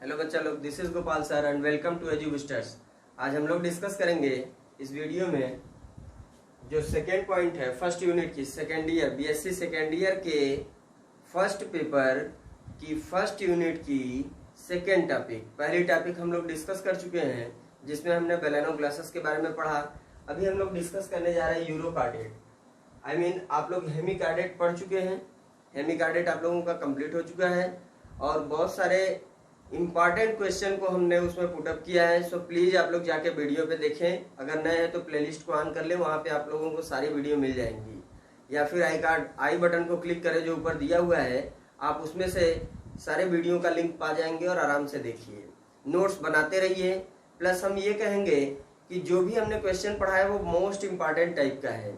Hello बच्चा लोग, this is Gopal sir and welcome to Eduvisters. आज हम लोग डिस्कस करेंगे इस वीडियो में जो सेकेंड पॉइंट है फर्स्ट यूनिट की second year BSc second year के फर्स्ट पेपर की फर्स्ट यूनिट की सेकेंड टॉपिक। पहली टॉपिक हम लोग डिस्कस कर चुके हैं जिसमें हमने बेलेनो ग्लासेस के बारे में पढ़ा। अभी हम लोग डिस्कस करने जा रहे हैं यूरोकार्डेट। आप लोग हेमिकार्डेट पढ़ चुके हैं। हेमिकार्डेट आप लोगों का कंप्लीट हो चुका है और बहुत सारे इम्पॉर्टेंट क्वेश्चन को हमने उसमें पुटअप किया है। सो प्लीज आप लोग जाके वीडियो पे देखें। अगर नए हैं तो प्लेलिस्ट को ऑन कर ले, वहां पे आप लोगों को सारी वीडियो मिल जाएंगी, या फिर आई बटन को क्लिक करें जो ऊपर दिया हुआ है, आप उसमें से सारे वीडियो का लिंक पा जाएंगे और आराम से देखिए, नोट्स बनाते रहिए। प्लस हम ये कहेंगे कि जो भी हमने क्वेश्चन पढ़ा है वो मोस्ट इम्पॉर्टेंट टाइप का है।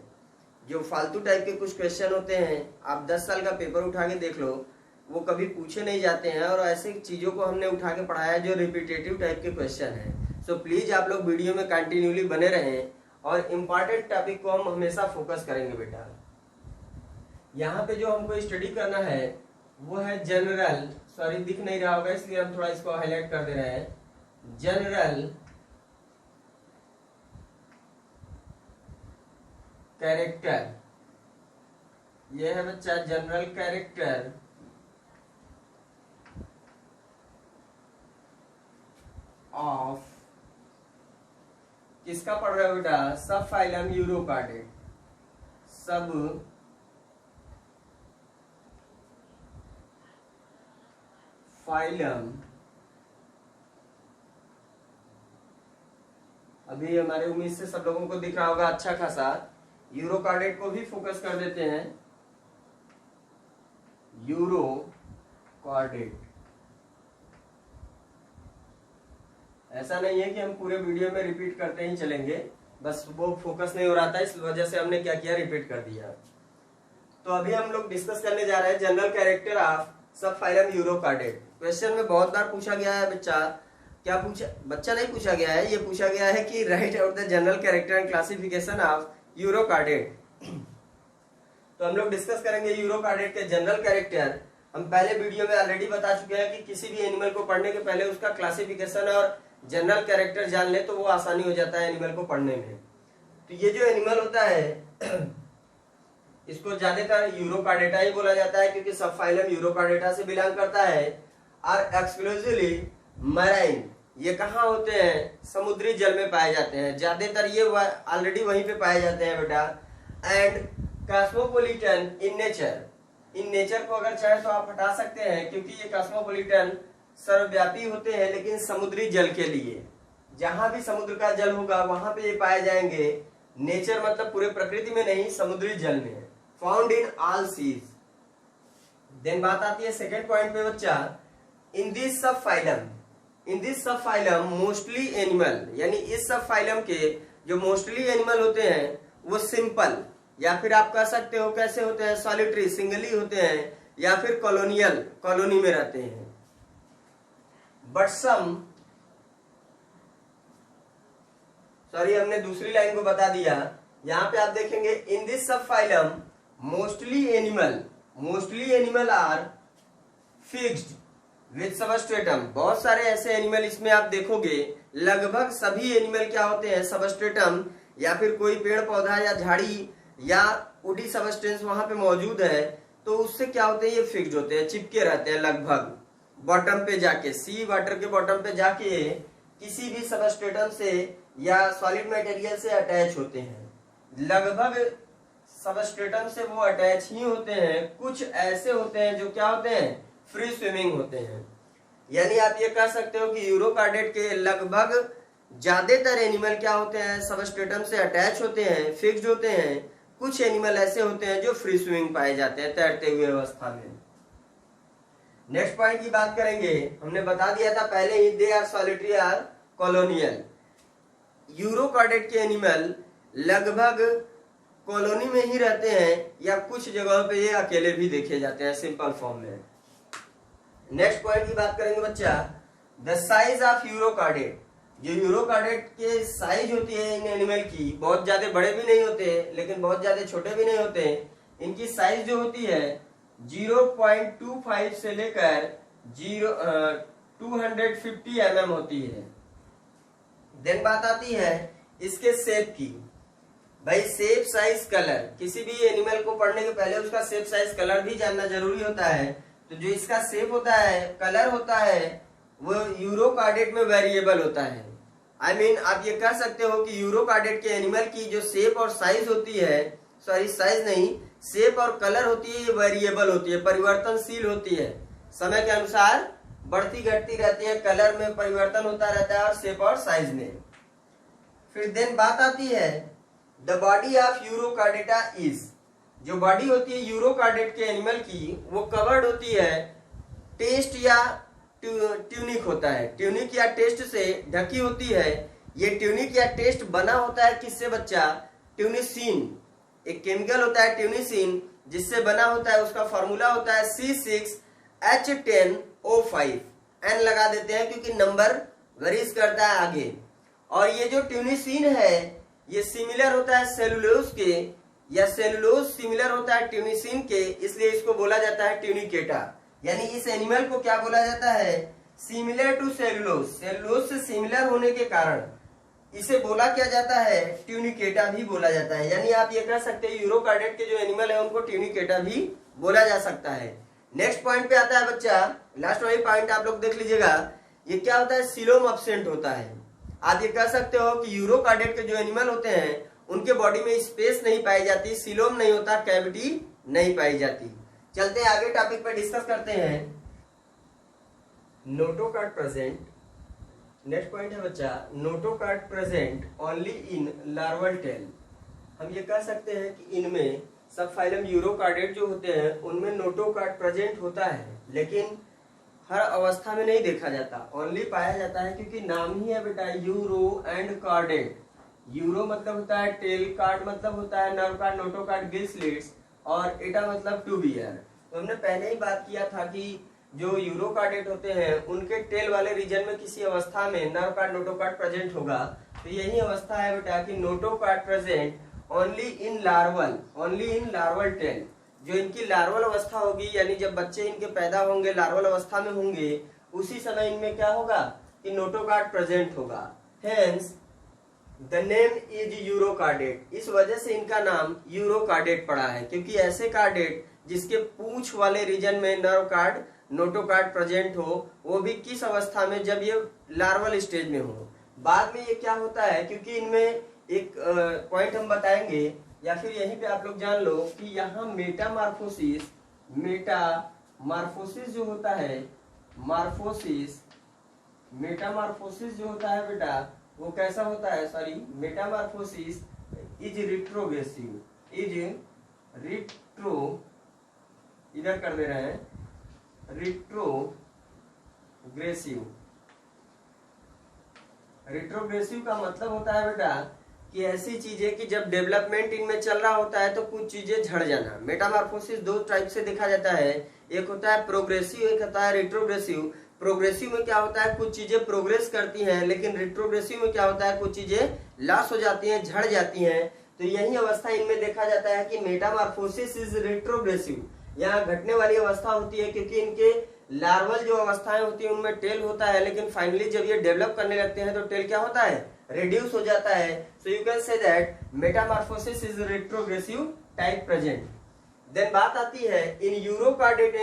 जो फालतू टाइप के कुछ क्वेश्चन होते हैं, आप 10 साल का पेपर उठा के देख लो, वो कभी पूछे नहीं जाते हैं और ऐसे चीजों को हमने उठा के पढ़ाया है जो रिपीटेटिव टाइप के क्वेश्चन हैं। सो प्लीज आप लोग वीडियो में कंटिन्यूली बने रहें और इम्पॉर्टेंट टॉपिक को हम हमेशा फोकस करेंगे बेटा। यहाँ पे जो हमको स्टडी करना है वो है जनरल, सॉरी दिख नहीं रहा होगा इसलिए हम थोड़ा इसको हाईलाइट कर दे रहे हैं, जनरल कैरेक्टर। ये है बच्चा जनरल कैरेक्टर ऑफ, किसका पढ़ रहे हो बेटा? सब फाइलम यूरोकार्डेट। सब फाइलम। अभी हमारे उम्मीद से सब लोगों को दिख रहा होगा अच्छा खासा। यूरोकार्डेट को भी फोकस कर देते हैं, यूरोकार्डेट। ऐसा नहीं है कि हम पूरे वीडियो में रिपीट करते ही चलेंगे, बस वो फोकस नहीं हो रहा था, इस वजह से हमने क्या किया, रिपीट कर दिया। तो अभी हम लोग डिस्कस करने जा रहे हैं जनरल कैरेक्टर ऑफ सब फाइलम यूरोकार्डेट। क्वेश्चन में बहुत बार पूछा गया है बच्चा, क्या पूछा? बच्चा नहीं पूछा गया है, ये पूछा गया है कि write out the general character and classification of urochordate. तो हम लोग डिस्कस करेंगे यूरोकार्डेट के जनरल कैरेक्टर। हम पहले वीडियो में ऑलरेडी बता चुके हैं कि किसी भी एनिमल को पढ़ने के पहले उसका क्लासिफिकेशन और जनरल कैरेक्टर जान ले तो वो आसानी हो जाता है एनिमल को पढ़ने में। तो ये जो एनिमल होता है इसको ज्यादातर यूरोकार्डेटा ही बोला जाता है क्योंकि सब फाइलम यूरोकार्डेटा से बिलोंग करता है। और एक्सक्लूसिवली मैराइन, ये कहाँ होते हैं? समुद्री जल में पाए जाते हैं ज्यादातर, ये ऑलरेडी वहीं पे पाए जाते हैं बेटा। And cosmopolitan in nature, in nature को अगर चाहे तो आप हटा सकते हैं क्योंकि ये कॉस्मोपोलिटन सर्वव्यापी होते हैं, लेकिन समुद्री जल के लिए जहां भी समुद्र का जल होगा वहां पे ये पाए जाएंगे। नेचर मतलब पूरे प्रकृति में नहीं, समुद्री जल में, found in all seas. Then बात आती है सेकंड पॉइंट पे बच्चा, in this sub phylum mostly animal, यानी इस सब फाइलम के जो मोस्टली एनिमल होते हैं वो सिंपल, या फिर आप कह सकते हो कैसे होते हैं, सॉलिटरी सिंगली होते हैं, या फिर कॉलोनियल कॉलोनी में रहते हैं। बट सम, सॉरी हमने दूसरी लाइन को बता दिया। यहां पे आप देखेंगे in this sub phylum mostly animal are fixed with substratum. बहुत सारे ऐसे एनिमल इसमें आप देखोगे, लगभग सभी एनिमल क्या होते हैं, सबस्ट्रेटम या फिर कोई पेड़ पौधा या झाड़ी या वुडी सबस्टेंस वहां पे मौजूद है, तो उससे क्या होते हैं, ये फिक्स्ड होते हैं, चिपके रहते हैं लगभग बॉटम पे जाके, सी वाटर के बॉटम पे जाके किसी भी सबस्ट्रेटम से या सॉलिड मटेरियल से अटैच होते हैं। लगभग सबस्ट्रेटम से वो अटैच ही होते हैं। कुछ ऐसे होते हैं जो क्या होते हैं, फ्री स्विमिंग होते हैं। यानी आप ये कह सकते हो कि यूरोकार्डेट के लगभग ज्यादातर एनिमल क्या होते हैं, सबस्ट्रेटम से अटैच होते हैं, फिक्स्ड होते हैं। कुछ एनिमल ऐसे होते हैं जो फ्री स्विमिंग पाए जाते हैं, तैरते हुए अवस्था में। नेक्स्ट पॉइंट की बात करेंगे, हमने बता दिया था पहले ही, they are solitary or colonial. Urochordate के एनिमल लगभग कॉलोनी में ही रहते हैं या कुछ जगहों पे ये अकेले भी देखे जाते हैं सिंपल फॉर्म में। नेक्स्ट पॉइंट की बात करेंगे बच्चा, द साइज ऑफ यूरोकार्डेट। जो यूरोकार्डेट के साइज होती है इन एनिमल की, बहुत ज्यादा बड़े भी नहीं होते लेकिन बहुत ज्यादा छोटे भी नहीं होते। इनकी साइज जो होती है 0.25 से लेकर 250 mm होती है। देन बात आती है इसके शेप की। भाई शेप साइज कलर, किसी भी एनिमल को पढ़ने के पहले उसका शेप साइज कलर भी जानना जरूरी होता है। तो जो इसका शेप होता है, कलर होता है, वो यूरोकार्डेट में वेरिएबल होता है। I mean, आप ये कह सकते हो कि यूरोकार्डेट के एनिमल की जो शेप और साइज होती है, सॉरी साइज नहीं, शेप और कलर होती है, ये वेरिएबल होती है, परिवर्तनशील होती है, समय के अनुसार बढ़ती घटती रहती है, कलर में परिवर्तन होता रहता है और शेप और साइज में। फिर देन बात आती है द बॉडी ऑफ यूरोकार्डेटा इज, जो बॉडी होती है यूरोकार्डेट के एनिमल की, वो कवर्ड होती है टेस्ट या ट्यूनिक होता है, ट्यूनिक या टेस्ट से ढकी होती है। ये ट्यूनिक या टेस्ट बना होता है किससे बच्चा? ट्यूनिसिन, एक केमिकल होता है ट्यूनिसिन, जिससे बना होता है। उसका फॉर्मूला होता है C6H10O5, एन लगा देते हैं क्योंकि नंबर वेरीज करता है आगे। और ये जो ट्यूनिसिन है ये सिमिलर होता है सेलुलोज के, या सेलुलोज सिमिलर होता है ट्यूनिसिन के, इसलिए इसको बोला जाता है ट्यूनिकेटा। यानी इस एनिमल को क्या बोला जाता है? सिमिलर टू सेलुलोज, सेलुलोज से सिमिलर होने के कारण इसे बोला क्या जाता है? ट्यूनिकेटा भी बोला जाता है। यानी आप ये कह सकते हैं यूरोकार्डेट के जो एनिमल है उनको ट्यूनिकेटा भी बोला जा सकता है। नेक्स्ट पॉइंट पे आता है बच्चा, लास्ट वाली पॉइंट आप लोग देख लीजिएगा। ये क्या होता है? सीलोम एब्सेंट होता है। आप ये कह सकते हो कि यूरोकार्डेट के जो एनिमल होते हैं उनके बॉडी में स्पेस नहीं पाई जाती, सीलोम नहीं होता, कैविटी नहीं पाई जाती। चलते हैं आगे टॉपिक पर डिस्कस करते हैं। नोटोकार्ड प्रेजेंट, नेक्स्ट पॉइंट है बच्चा, notochord present only in larval tail. हम ये कह सकते हैं कि इनमें सब फाइलम यूरोकार्डेट जो होते हैं उनमें नोटोकार्ड प्रेजेंट होता है, लेकिन हर अवस्था में नहीं देखा जाता, ओनली पाया जाता है क्योंकि नाम ही है बेटा यूरो एंड कार्डेट। यूरो मतलब होता है टेल, कार्ड मतलब होता है nerve card, notochord gill slits, और एटा मतलब टू बियर। तो हमने पहले ही बात किया था कि जो यूरोकार्डेट होते हैं उनके टेल वाले रीजन में किसी अवस्था में नर्व कार्ड नोटोकार्ड प्रेजेंट होगा। तो यही अवस्था है बेटा कि notochord present only in larval, only in larval tail. जो इनकी लार्वल अवस्था होगी, यानी जब बच्चे इनके पैदा होंगे लार्वल अवस्था में होंगे, उसी समय इनमें क्या होगा कि नोटोकार्ड प्रेजेंट होगा। Hence the name is urochordate. इस वजह से इनका नाम यूरोकार्डेट पड़ा है, क्योंकि ऐसे कार्डेट जिसके पूंछ वाले रीजन में नर्व कार्ड नोटोकार्ड प्रेजेंट हो, वो भी किस अवस्था में? जब ये लार्वल स्टेज में हो। बाद में ये क्या होता है, क्योंकि इनमें एक पॉइंट हम बताएंगे, या फिर यहीं पे आप लोग जान लो कि यहाँ मेटामार्फोसिस, मेटामार्फोसिस जो होता है, मार्फोसिस, मेटामार्फोसिस जो होता है बेटा वो कैसा होता है? Sorry, metamorphosis is retrogressive, is retro, इधर कर दे रहे हैं, रिट्रोग्रेसिव। रिट्रोग्रेसिव का मतलब होता है बेटा कि ऐसी चीजें कि जब डेवलपमेंट इनमें चल रहा होता है तो कुछ चीजें झड़ जाना। मेटामॉर्फोसिस दो टाइप से देखा जाता है, एक होता है प्रोग्रेसिव, एक होता है रिट्रोग्रेसिव। प्रोग्रेसिव में क्या होता है, कुछ चीजें प्रोग्रेस करती हैं, लेकिन रिट्रोग्रेसिव में क्या होता है, कुछ चीजें लॉस हो जाती हैं, झड़ जाती हैं। तो यही अवस्था इनमें देखा जाता है कि मेटामॉर्फोसिस इज रिट्रोग्रेसिव, यहाँ घटने वाली अवस्था होती है, क्योंकि इनके लार्वल जो अवस्थाएं होती है उनमें टेल होता है, लेकिन फाइनली जब ये डेवलप करने लगते हैं तो टेल क्या होता है? रिड्यूस हो जाता है। So you can say that metamorphosis is retrogressive type present. Then बात आती है in urochordate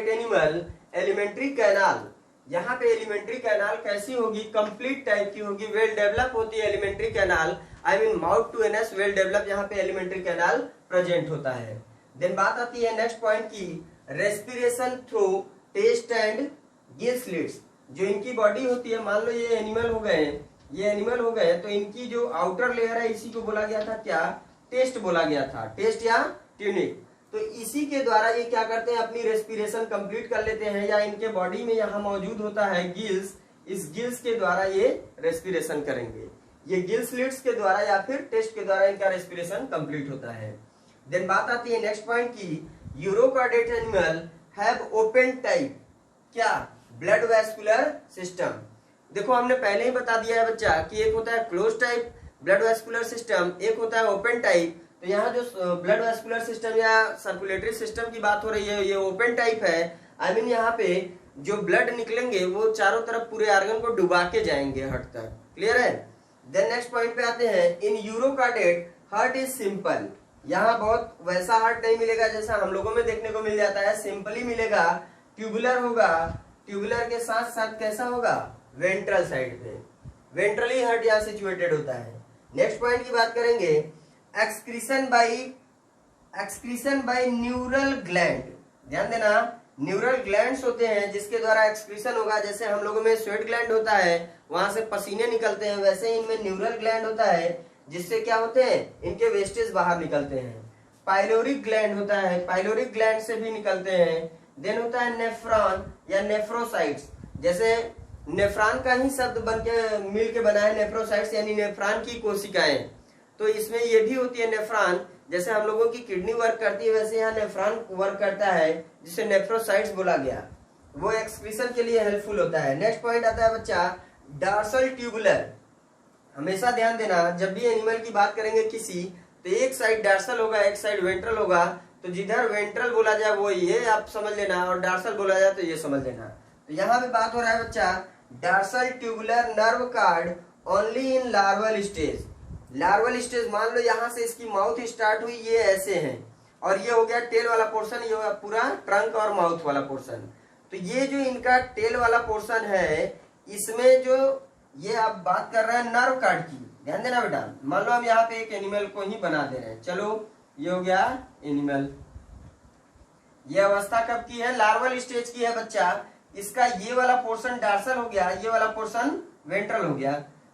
animal alimentary canal. यहाँ पे एलिमेंट्री कैनाल कैसी होगी? कंप्लीट टाइप की होगी, वेल डेवलप होती है alimentary canal, I mean mouth to anus well develop, यहाँ पे एलिमेंट्री कैनाल प्रेजेंट होता है। देन बात आती है नेक्स्ट पॉइंट की, respiration through test and gill slits. जो इनकी बॉडी होती है, मान लो ये एनिमल हो गए, ये एनिमल हो गए, तो इनकी जो आउटर लेयर है इसी को बोला गया था क्या? टेस्ट बोला गया था, टेस्ट या ट्यूनिक। तो इसी के द्वारा ये क्या करते हैं, अपनी रेस्पिरेशन कंप्लीट कर लेते हैं, या इनके बॉडी में यहाँ मौजूद होता है गिल्स, इस गिल्स के द्वारा ये रेस्पिरेशन करेंगे। ये गिल स्लिट्स के द्वारा या फिर टेस्ट के द्वारा इनका रेस्पिरेशन कंप्लीट होता है। देन बात आती है नेक्स्ट पॉइंट की, यूरोकार्डेट एनिमल हैव ओपन टाइप क्या? Blood vascular system. देखो हमने पहले ही बता दिया है बच्चा कि एक होता है close type blood vascular system, एक होता है ओपन टाइप। तो यहाँ जो ब्लड वैस्कुलर सिस्टम या सर्कुलेटरी सिस्टम की बात हो रही है ये ओपन टाइप है। आई मीन यहाँ पे जो ब्लड निकलेंगे वो चारों तरफ पूरे आर्गन को डुबा के जाएंगे हार्ट तक। क्लियर है? देन नेक्स्ट पॉइंट पे आते हैं, इन यूरोकार्डेट हार्ट इज सिंपल। यहाँ बहुत वैसा हार्ट नहीं मिलेगा जैसा हम लोगों में देखने को मिल जाता है, सिंपल ही मिलेगा, ट्यूबुलर होगा, ट्यूबुलर के साथ साथ कैसा होगा, वेंट्रल साइड पे, वेंट्रली हार्ट यहाँ सिचुएटेड होता है। नेक्स्ट पॉइंट की बात करेंगे, एक्सक्रीशन बाय न्यूरल ग्लैंड। ध्यान देना, न्यूरल ग्लैंड्स होते हैं जिसके द्वारा एक्सक्रीशन होगा। जैसे हम लोगों में स्वेट ग्लैंड होता है, वहां से पसीने निकलते हैं, वैसे इनमें न्यूरल ग्लैंड होता है जिससे क्या होते हैं, इनके वेस्टेज बाहर निकलते हैं। पाइलोरिक ग्लैंड होता है, पाइलोरिक ग्लैंड से भी निकलते हैं। देन होता है नेफ्रॉन या नेफ्रोसाइट्स। जैसे नेफ्रॉन का ही शब्द बन के मिल के बना है नेफ्रोसाइट्स, यानी नेफ्रॉन की कोशिकाएं। तो इसमें ये भी होती है नेफ्रॉन। जैसे हम लोगों की किडनी वर्क करती है वैसे यहाँ नेफ्रॉन वर्क करता है, जिसे नेफ्रोसाइट्स बोला गया। वो एक्सक्रीशन के लिए हेल्पफुल होता है। नेक्स्ट पॉइंट आता है बच्चा, डार्सल ट्यूबुलर। हमेशा ध्यान देना, जब भी एनिमल की बात करेंगे किसी, तो एक साइड डार्सल होगा, एक साइड वेंट्रल होगा। तो जिधर वेंट्रल बोला जाए वो ये आप समझ लेना, और डार्सल बोला जाए तो ये समझ लेना। तो यहाँ पे बात हो रहा है बच्चा, dorsal tubular nerve card only in larval stage. Larval stage, मान लो यहाँ से इसकी माउथ स्टार्ट हुई, ये ऐसे हैं, और ये हो गया टेल वाला पोर्शन, ये पूरा ट्रंक और माउथ वाला पोर्शन। तो ये जो इनका टेल वाला पोर्शन है, इसमें जो ये आप बात कर रहे हैं नर्व कार्ड की, ध्यान देना बेटा। मान लो हम यहाँ पे एक एनिमल को ही बना दे रहे हैं, चलो ये हो गया एनिमल। ये अवस्था कब की है, लार्वल स्टेज की है बच्चा। इसका ये वाला पोर्शन डार्सल हो गया, ये वाला पोर्शन वेंट्रल हो गया।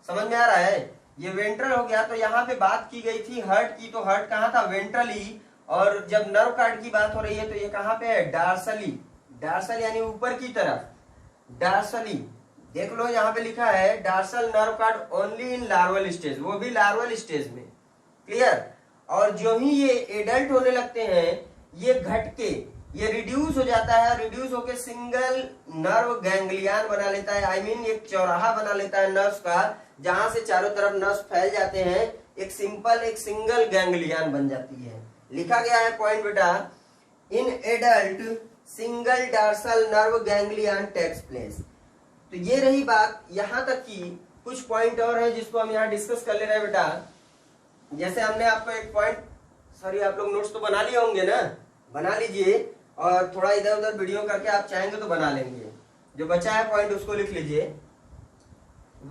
समझ में आ रहा है? ये वेंट्रल हो गया। तो यहाँ पे बात की गई थी हार्ट की, तो हार्ट कहाँ था, वेंट्रली। और जब नर्व कार्ड की बात हो रही है तो ये कहाँ पे है, डार्सली। डार्सल यानी ऊपर की तरफ, डार्सली। देख लो यहाँ पे लिखा है dorsal nerve card only in larval stage, वो भी लार्वल स्टेज में। क्लियर? और जो ही ये एडल्ट होने लगते हैं, ये घट के ये रिड्यूस हो जाता है, रिड्यूस होके सिंगल नर्व गैंग्लियन बना लेता है। आई मीन एक चौराहा बना लेता है नर्व्स का, जहां से चारों तरफ नर्व्स फैल जाते हैं, एक सिंगल गैंग्लियन बन जाती है। लिखा गया है पॉइंट बेटा, in adult single dorsal nerve ganglion takes place. तो ये रही बात यहाँ तक की। कुछ पॉइंट और है जिसको हम यहाँ डिस्कस कर ले रहे हैं बेटा। जैसे हमने आपको एक पॉइंट, सॉरी आप लोग नोट्स तो बना लिए होंगे ना, बना लीजिए, और थोड़ा इधर उधर वीडियो करके आप चाहेंगे तो बना लेंगे। जो बचा है पॉइंट उसको लिख लीजिए।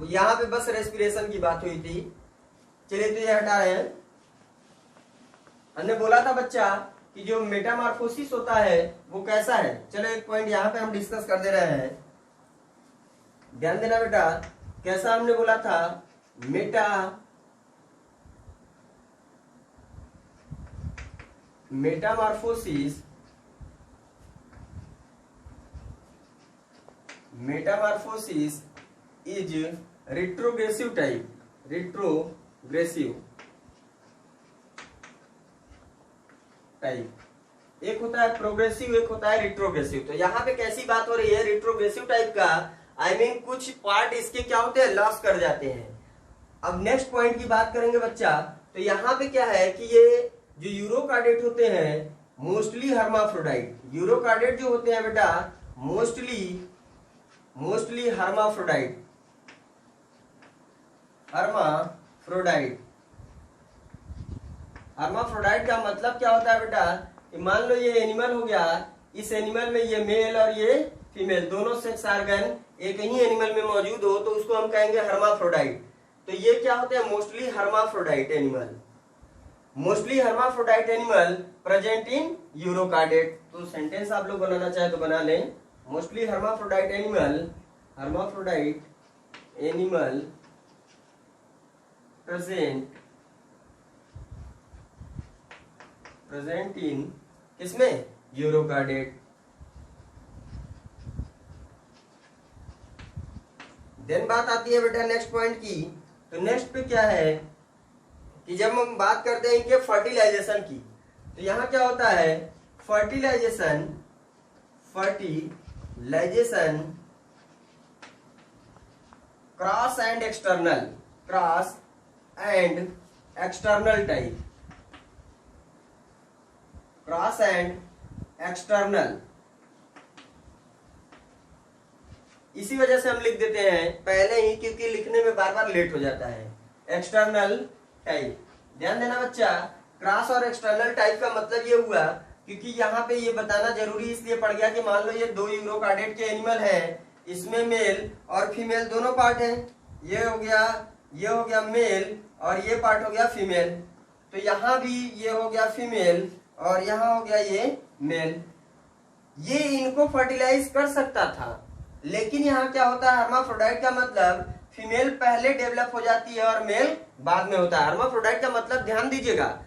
यहाँ पे बस रेस्पिरेशन की बात हुई थी, चलिए तो ये हटा रहे हैं। हमने बोला था बच्चा कि जो मेटामॉर्फोसिस होता है वो कैसा है। चलो एक पॉइंट यहाँ पे हम डिस्कस कर दे रहे हैं, ध्यान देना बेटा। कैसा हमने बोला था, मेटामॉर्फोसिस इज रिट्रोग्रेसिव टाइप, एक होता है प्रोग्रेसिव, एक होता है रिट्रोग्रेसिव। तो यहाँ पे कैसी बात हो रही है, रिट्रोग्रेसिव टाइप का, आई मीन कुछ पार्ट इसके क्या होते हैं, लॉस कर जाते हैं। अब नेक्स्ट पॉइंट की बात करेंगे बच्चा। तो यहाँ पे क्या है कि ये जो यूरोकार्डेट होते हैं मोस्टली हर्माफ्रोडाइट। यूरोकार्डेट जो होते हैं बेटा मोस्टली हर्माफ्रोडाइट। हर्माफ्रोडाइट का मतलब क्या होता है बेटा, कि मान लो ये एनिमल हो गया, इस एनिमल में ये मेल और ये फीमेल दोनों सेक्स ऑर्गन एक ही एनिमल में मौजूद हो तो उसको हम कहेंगे हर्माफ्रोडाइट। तो ये क्या होते हैं, mostly hermaphrodite animal. Mostly hermaphrodite animal present in urochordate. तो सेंटेंस आप लोग बनाना चाहे तो बना लें, mostly hermaphrodite animal present in किसमें, यूरोकार्डेट। देन बात आती है बेटा नेक्स्ट पॉइंट की। तो नेक्स्ट पे क्या है कि जब हम बात करते हैं इनके फर्टिलाइजेशन की, तो यहाँ क्या होता है, fertilization cross and external type, cross and external इसी वजह से हम लिख देते हैं पहले ही, क्योंकि लिखने में बार बार लेट हो जाता है। एक्सटर्नल टाइप, ध्यान देना बच्चा, क्रॉस और एक्सटर्नल टाइप का मतलब ये हुआ, क्योंकि यहाँ पे ये बताना जरूरी इसलिए पड़ गया कि मान लो ये 2 यूरोकार्डेट के एनिमल हैं, इसमें मेल और फीमेल दोनों पार्ट हैं, ये हो गया मेल और ये पार्ट हो गया फीमेल। तो यहाँ भी ये हो गया फीमेल और यहाँ हो गया ये मेल। ये इनको फर्टिलाइज कर सकता था, लेकिन यहाँ क्या होता है, हर्माफ्रोडाइट का मतलब फीमेल पहले डेवलप हो जाती है और मेल बाद में होता है। हर्माफ्रोडाइट का मतलब ध्यान दीजिएगा,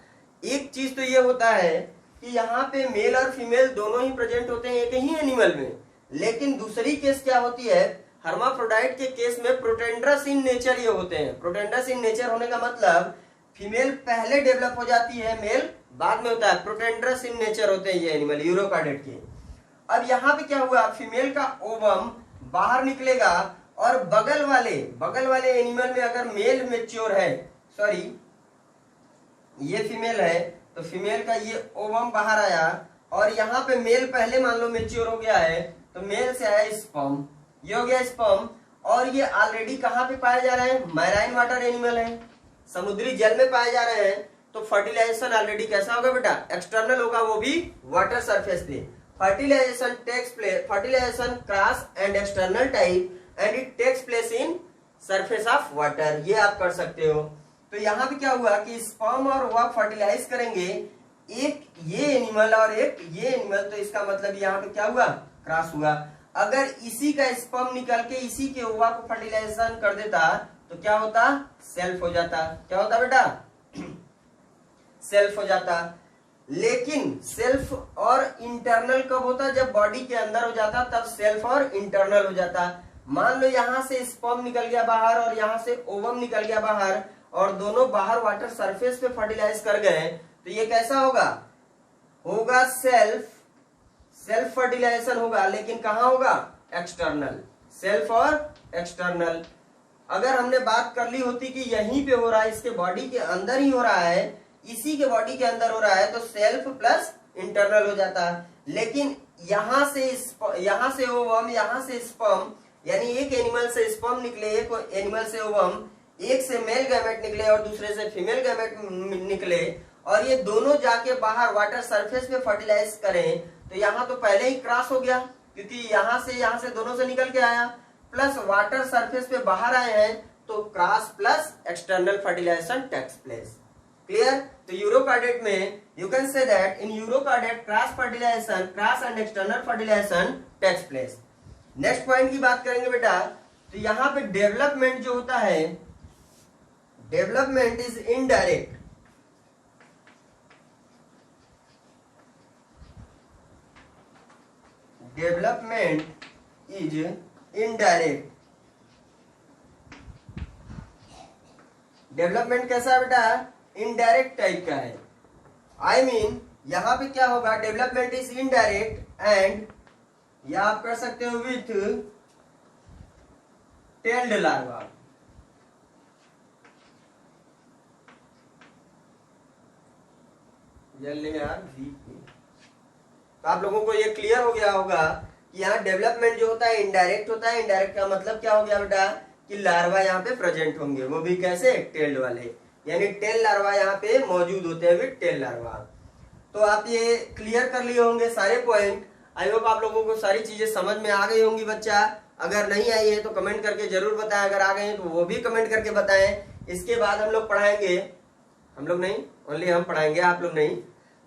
एक चीज तो ये होता है कि यहाँ पे मेल और फीमेल दोनों ही प्रेजेंट होते हैं एक ही एनिमल में, लेकिन दूसरी केस क्या होती है, हर्माफ्रोडाइट के केस में प्रोटेंडरस इन नेचर ये होते हैं। प्रोटेंडरस इन नेचर होने का मतलब फीमेल पहले डेवलप हो जाती है, मेल बाद में होता है। प्रोटेंडरस इन नेचर होते हैं ये एनिमल यूरोकार्डेट के। अब यहाँ पे क्या हुआ, फीमेल का ओवम बाहर निकलेगा और बगल वाले एनिमल में अगर मेल मेच्योर है, सॉरी ये फीमेल है, तो फीमेल का ये ओवम बाहर आया और यहाँ पे मेल पहले मान लो मेच्योर हो गया है, तो मेल से आया स्पर्म, ये हो गया स्पर्म। और ये ऑलरेडी कहाँ पे पाए जा रहे हैं, मैराइन वाटर एनिमल है, समुद्री जल में पाए जा रहे हैं। तो फर्टिलाइजेशन ऑलरेडी कैसा होगा बेटा, एक्सटर्नल होगा, वो भी वाटर सरफेस पे। Fertilization takes place, fertilization cross and external type and it takes place in surface of water, ये आप कर सकते हो। तो यहाँ पे क्या हुआ कि स्पर्म और ओवा फर्टिलाइज करेंगे, एक ये एनिमल और एक ये एनिमल, तो इसका मतलब यहाँ पे क्या हुआ, क्रॉस हुआ। अगर इसी का स्पर्म निकल के इसी के ओवा को फर्टिलाइजेशन कर देता तो क्या होता, सेल्फ हो जाता। क्या होता बेटा, सेल्फ हो जाता। लेकिन सेल्फ और इंटरनल कब होता, जब बॉडी के अंदर हो जाता तब सेल्फ और इंटरनल हो जाता। मान लो यहाँ से स्पर्म निकल गया बाहर और यहाँ से ओवम निकल गया बाहर और दोनों बाहर वाटर सरफेस पे फर्टिलाइज कर गए, तो ये कैसा होगा सेल्फ फर्टिलाइजेशन होगा, लेकिन कहाँ होगा, एक्सटर्नल, सेल्फ और एक्सटर्नल। अगर हमने बात कर ली होती कि यहीं पे हो रहा है, इसके बॉडी के अंदर ही हो रहा है, इसी के बॉडी के अंदर हो रहा है, तो सेल्फ प्लस इंटरनल हो जाता। लेकिन यहाँ से ओवम, यहाँ से स्पर्म, यानी एक एनिमल से स्पर्म निकले, एक एनिमल से ओवम, एक से मेल गैमेट निकले और दूसरे से फीमेल गैमेट निकले, और ये दोनों जाके बाहर वाटर सरफेस पे फर्टिलाइज करें, तो यहाँ तो पहले ही क्रॉस हो गया, क्योंकि यहाँ से दोनों से निकल के आया, प्लस वाटर सरफेस पे बाहर आए हैं, तो cross plus external fertilisation takes place. Clear? तो यूरोकार्डेट में you can say that in urochordate cross fertilisation, cross and external fertilisation takes place. Next point की बात करेंगे बेटा, तो यहाँ पे डेवलपमेंट जो होता है, development is indirect. Development is indirect. Development कैसा है बेटा, इनडायरेक्ट टाइप का है। आई मीन यहां पे क्या होगा, डेवलपमेंट इज इनडायरेक्ट एंड, या आप कर सकते हो विथ टेल्ड लार्वा। तो आप लोगों को ये क्लियर हो गया होगा कि यहाँ डेवलपमेंट जो होता है इनडायरेक्ट होता है। इनडायरेक्ट का मतलब क्या हो गया बेटा, कि लार्वा यहाँ पे प्रेजेंट होंगे, वो भी कैसे, टेल्ड वाले, यानी टेल लार्वा यहाँ पे मौजूद होते हैं विद टेल लार्वा। तो आप ये क्लियर कर लिए होंगे सारे पॉइंट। आई होप आप लोगों को सारी चीजें समझ में आ गई होंगी बच्चा। अगर नहीं आई है तो कमेंट करके जरूर बताएं, अगर आ गए हैं तो वो भी कमेंट करके बताएं। इसके बाद हम लोग पढ़ाएंगे, हम लोग नहीं, ओनली हम पढ़ाएंगे, आप लोग नहीं।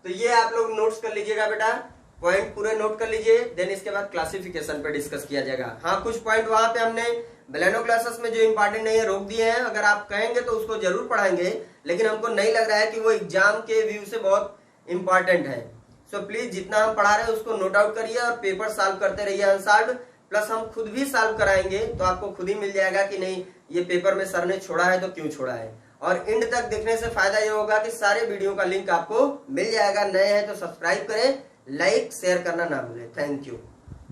तो ये आप लोग नोट्स कर लीजिएगा बेटा, पॉइंट पूरे नोट कर लीजिए, देन इसके बाद क्लासिफिकेशन पे डिस्कस किया जाएगा। हाँ, कुछ पॉइंट वहां पे हमने बेलेनो क्लासेस में जो इंपॉर्टेंट नहीं है रोक दिए हैं, अगर आप कहेंगे तो उसको जरूर पढ़ाएंगे, लेकिन हमको नहीं लग रहा है कि वो एग्जाम के व्यू से बहुत इंपॉर्टेंट है। सो प्लीज जितना हम पढ़ा रहे हैं उसको नोट आउट करिए और पेपर सॉल्व करते रहिए अनसॉल्व्ड, प्लस हम खुद भी सॉल्व कराएंगे, तो आपको खुद ही मिल जाएगा कि नहीं ये पेपर में सर ने छोड़ा है तो क्यों छोड़ा है। और एंड तक देखने से फायदा ये होगा कि सारे वीडियो का लिंक आपको मिल जाएगा। नए हैं तो सब्सक्राइब करें, लाइक शेयर करना ना भूलें। Thank you.